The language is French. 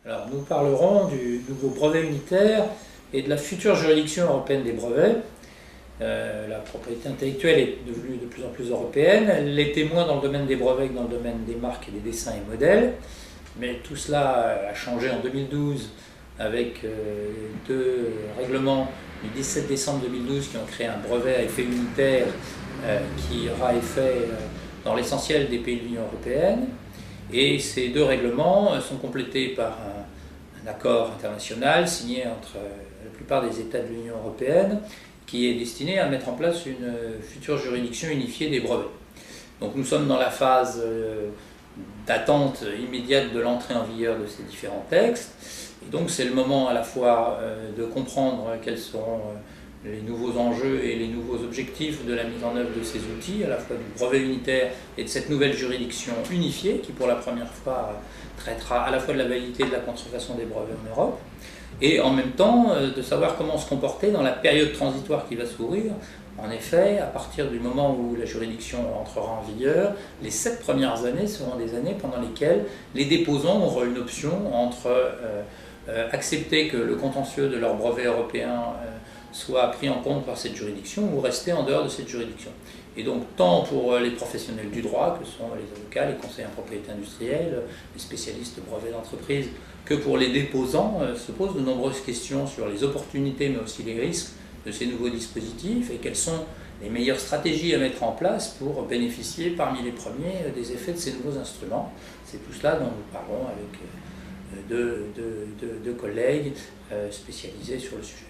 Alors, nous parlerons du nouveau brevet unitaire et de la future juridiction européenne des brevets. La propriété intellectuelle est devenue de plus en plus européenne. Elle l'était moins dans le domaine des brevets que dans le domaine des marques et des dessins et modèles. Mais tout cela a changé en 2012 avec deux règlements du 17 décembre 2012 qui ont créé un brevet à effet unitaire qui aura effet dans l'essentiel des pays de l'Union européenne. Et ces deux règlements sont complétés par un accord international signé entre la plupart des États de l'Union européenne qui est destiné à mettre en place une future juridiction unifiée des brevets. Donc nous sommes dans la phase d'attente immédiate de l'entrée en vigueur de ces différents textes. Et donc c'est le moment à la fois de comprendre quels seront les nouveaux enjeux et les nouveaux objectifs de la mise en œuvre de ces outils, à la fois du brevet unitaire et de cette nouvelle juridiction unifiée qui pour la première fois traitera à la fois de la validité et de la contrefaçon des brevets en Europe, et en même temps de savoir comment se comporter dans la période transitoire qui va s'ouvrir. En effet, à partir du moment où la juridiction entrera en vigueur, les 7 premières années seront des années pendant lesquelles les déposants auront une option entre accepter que le contentieux de leur brevet européen soit pris en compte par cette juridiction ou rester en dehors de cette juridiction. Et donc tant pour les professionnels du droit, que sont les avocats, les conseillers en propriété industrielle, les spécialistes de brevets d'entreprise, que pour les déposants, se posent de nombreuses questions sur les opportunités mais aussi les risques de ces nouveaux dispositifs et quelles sont les meilleures stratégies à mettre en place pour bénéficier parmi les premiers des effets de ces nouveaux instruments. C'est tout cela dont nous parlons avec deux collègues spécialisés sur le sujet.